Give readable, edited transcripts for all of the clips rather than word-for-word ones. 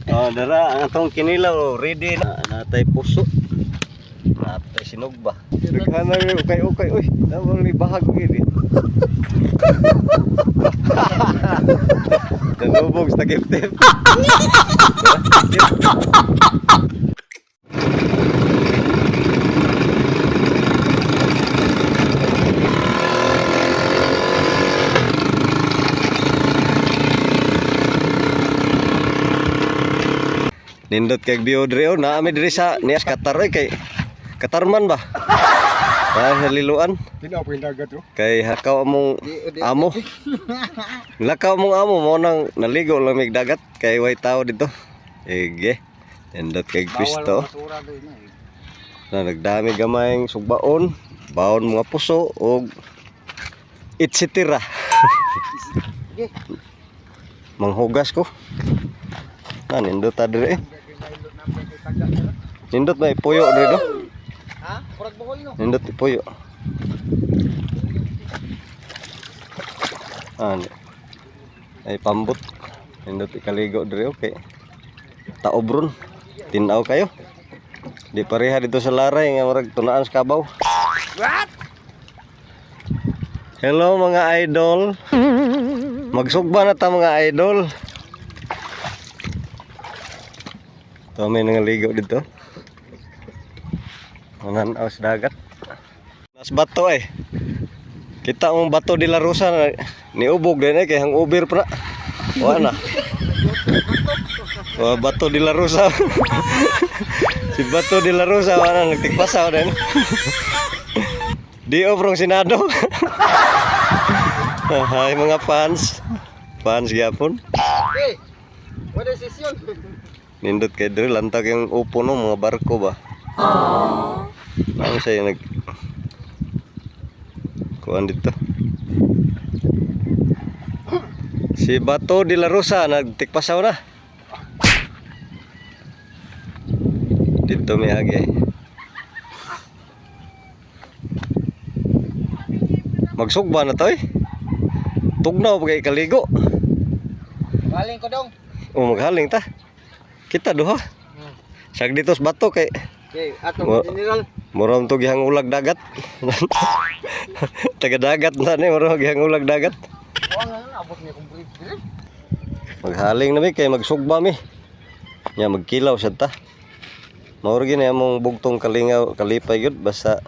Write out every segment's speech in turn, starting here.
Oh, dara ang atong kinilaw ready na natay puso. Natay sinugba. Naghanap ni ukay-ukay oy. Namang ni bahag gid. Nalubog sa gift-tip. Nindot kay biodre na ami diri sa nias Qatar kay Katarman ba? Sa liluan. Tinaw po yung dagat oh. Kay hakaw among amo. Lakaw among amo mo nang naligo lang mig dagat kay way tao dito. Ege. Nindot kay Kristo. Na nagdami gamayng sugbaon, baon mga puso og etc. Manghugas ko. Na nindot ta dire. Nindot may puyo dito. Ha? Kurag buhol no. Nindot puyo. Ay pambot. Nindot ikaligo dire okay. Taobron. Tinaw kayo. Di pareha dito sa laray nga murag tunaan sa kabaw. What? Hello mga idol. Magsugba na ta mga idol. Ito may nangaligo dito. Mananaw sa dagat. Nas bato eh. Kita mong bato de la Rosa na niubog din eh kay hang uber pa na. Wala na. Wah, bato de la Rosa. Si bato de la Rosa wala nagtigpasaw din. Di obrong Senado. Hay mga fans. Fans gyapon. Hey. What is this yun? Nindot kay diri lantag yung upo no mga barko ba. Ano siya nag kuan dito. Si Bato de la Rosa nagtikpasaw na. Dito may agi. Magsugba na to eh. Tugnaw pa kay kaligo. Galing ko dong. O maghaling ta. Kita duha. Sag dito sa bato kay Okay, atong general. moram to gihang ulag dagat. Taga dagat na ni moram gihang ulag dagat. Wala na abot ni kung brief. Maghaling na mi kay magsugba mi. Nya magkilaw sad ta. Mao gini among bugtong kalingaw kalipay gyud basta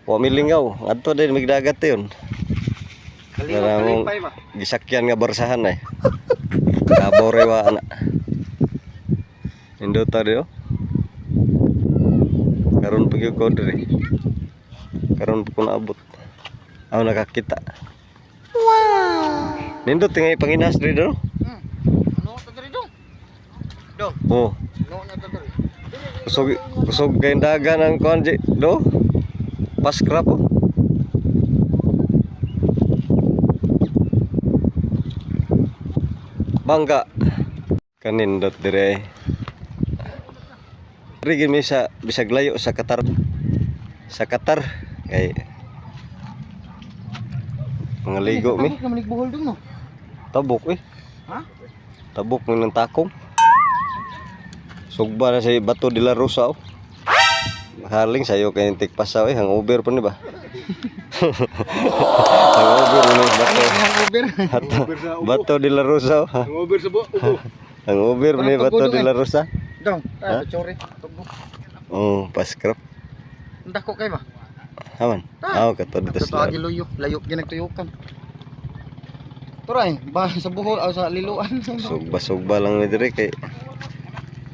wa milingaw. Adto din mig dagat yon. Kalipay ba? Gisakyan nga barsahan ay. Kabore wa ana. Indo ta dio. Karon pag ko diri. Karon pa ko naabot. Aw nakakita. Wow. Nindot tingay panginas diri do. Ano ta diri dong? Dong. Oh. No na ta diri. Kusog kay dagan ang kuan do. Paskrap oh. Bangga. Kanindot dire. Rigid mi sa bisag layo sa Qatar. Sa Qatar kay mga ligo mi. Tabok naman igbuhol dong no. Tabok eh. Ha? Tabok ng takong. Sugba na sa Bato de la Rosa oh. Haling sayo kay tikpasaw eh hang Uber pa ni ba? Hang Uber ni Bato. Bato de la Rosa oh. Ang over sa buo. Hang Uber ni Bato de la Rosa. Dong, ta chore. Tugbo. Oh, paskrap. Ndako kay ba? Haman. Aw kato dito Ito sa. agi luyo, layo ginagtuyukan. Turay, ba sa buhol o sa liluan. Sugba lang mi dire kay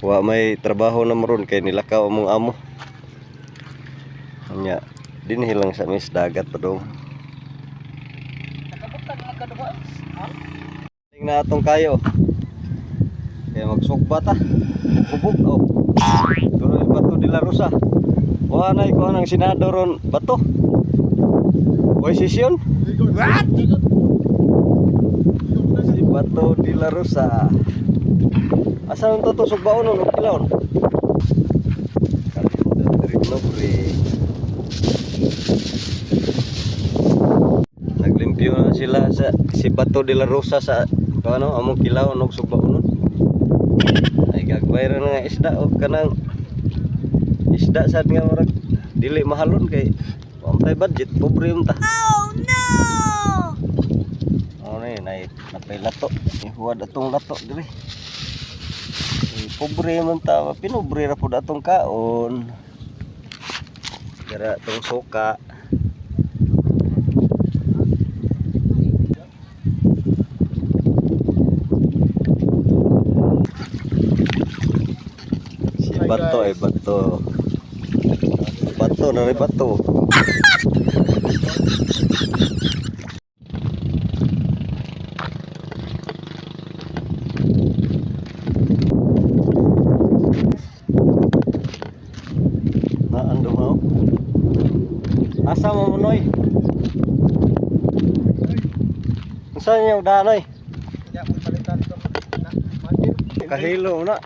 wa may trabaho na maron kay nilakaw among amo. Nya dinhi lang sa mis dagat pa dong. Nakabutang mga kaduwa. Ha? Tingnan atong kayo. Kaya magsugba ta. Kubog oh. Doon Bato de la Rosa. Wa nay ko nang Senado ron Bato. Posisyon. What? Si Bato de la Rosa. Asa nang to sugbaon no kilawon? Naglimpyo na sila sa si Bato de la Rosa sa ano among kilaw og sugbaon. Ay gagmay ra nga isda o kanang isda sad nga murag dili mahalon kay wala budget pobre yung ta. Oh no. Oh nay napay lato. Ihuwad atong lato diri. Pobre man ta, pinobre ra pud atong kaon. Dara atong suka. Si bato ay bato. Bato na rin bato. Naando mo? Asa mo noy? Saan yung danoy? Kahilo na.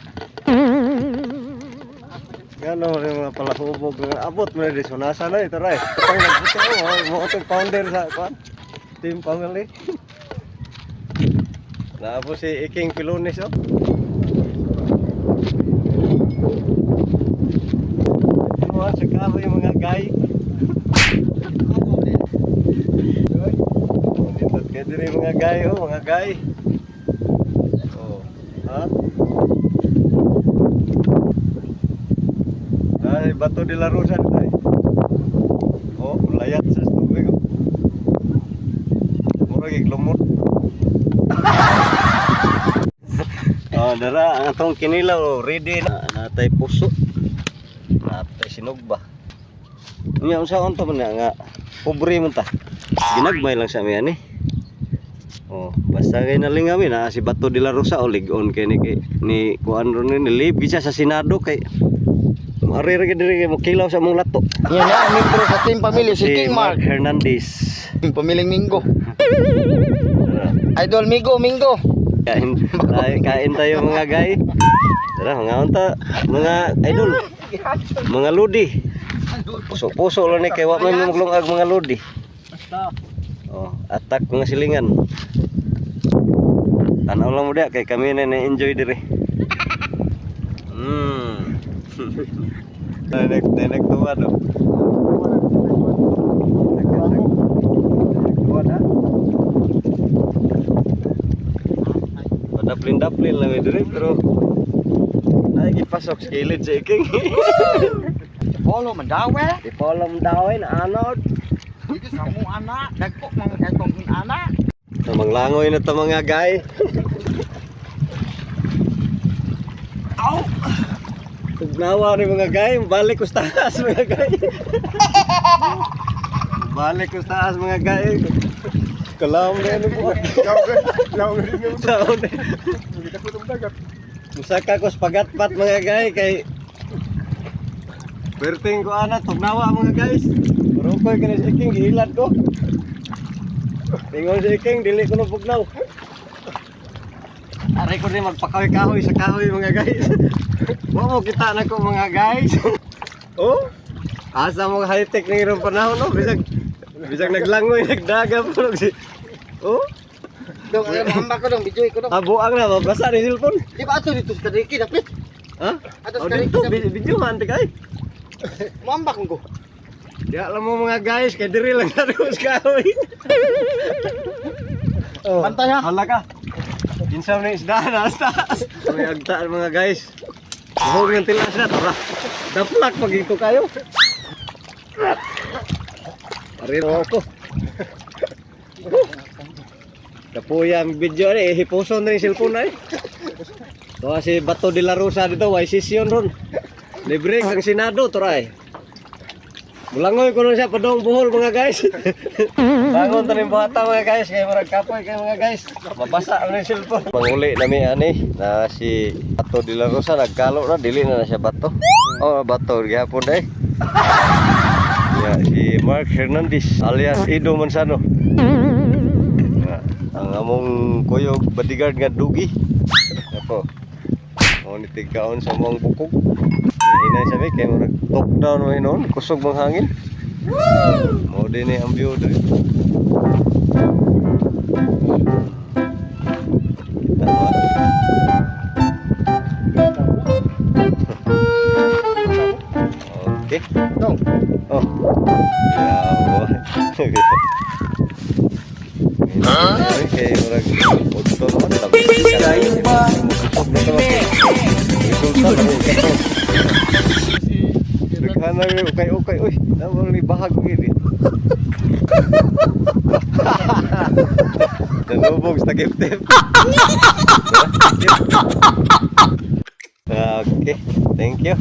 Gano rin mga palahubog. Abot mo na rin. So nasa na ito rin. Itong nagbuti mo. Mga itong founder sa team family. Naabo si Iking Pilones oh. Mga sakawa yung mga guy. Kaya din yung mga guy oh. Mga guy. Oh. Ha? Ay, Bato de la Rosa dito eh. Oh, layat sa tubig oh. Murag iglumot. Oh, dara ang atong kinilaw oh, ready na natay puso. Natay sinugba. Unya unsa unta man nga pobre man ta. Ginagmay lang sa mi ani. Oh, basta kay nalingami na si Bato de la Rosa o ligon kay ni kuan ron ni libi siya sa Senado kay Ari ra diri mo kilaw sa mong lato. Yan na, membro sa team pamilya si King Mark Hernandez. Pamiling Mingo. Idol Migo, Mingo. Kain tayo mga guy. Tara, mga unta, mga idol. Mga lodi. Puso-puso lang ni kay wa man maglungag mga lodi. Oh, atak mga silingan. Tanaw lang mo dia kay kami na enjoy diri. Nagtuwa do. Nagtuwa na. Daplin-daplin lang diri pero nagipasok sa kilid sa Iking. Polo mandawe. Di polo mandawe na anod. Dito sa mo anak, dagko mga kayong anak. Manglangoy na to mga guy. Aw! Tugnawa ni mga guy, balik ko sa taas mga guy. Balik ko sa taas mga guy. Kalam na ano po. Musaka ko sa pagatpat mga guy kay berting ko ana tugnawa mga guys. Marukoy ka na si Iking, gihilad ko. Tingon si Iking, dili ko na pugnaw. Aray ko rin magpakahoy-kahoy sa kahoy mga guys. Huwag mo kita na ko mga guys. Oh, asa mo high-tech na irong panahon no? Bisag naglangoy, nagdaga po. Oh, Dong, hamba ko dong, video ko dong. abuang na, mabasa ni cellphone. Di ba ato dito sa Kadiki, dapit? Ha? Ato O sa dito, Kadiki. video man, tigay. Mambak ko. Di alam mo mga guys, kay diri lang na sa kahoy. Oh, Pantay ha. hala ka. Kinsa na isda na taas. May agtaan mga guys. Huwag ng tilas na, tara. Daplak pagin ko kayo. Arino ako. Kapuya ang video ni, hipuson na yung cellphone na eh. So si Bato de la Rosa dito, may session ron. Libre ang Senado, tara eh. Bulangoy ko nun siya, padong buhol mga guys. Bangon tanim bata mga guys, kaya marag kapoy kayo mga guys. Mabasa ang yung cellphone. Manguli namin ani, na si Bato de la Rosa, nagkalo na, dili na siya Bato. Oh, Bato, gihapon eh. Yeah, si Mark Hernandez, alias Ido Mansano. Ang among kuyog bodyguard nga dugi. Ako. Mo ni tigkaon sa mong bukog. Hinay sa mi kay murag top down mo hinon, kusog mang hangin. Mo din ni ang view diri. Ay, kay murag udto naman tabi. Kayo ba? Resulta na ito. Naghanap yung ukay-ukay. Uy, naman ni bahag gini. Nanubog sa gift-tip. Okay, thank you.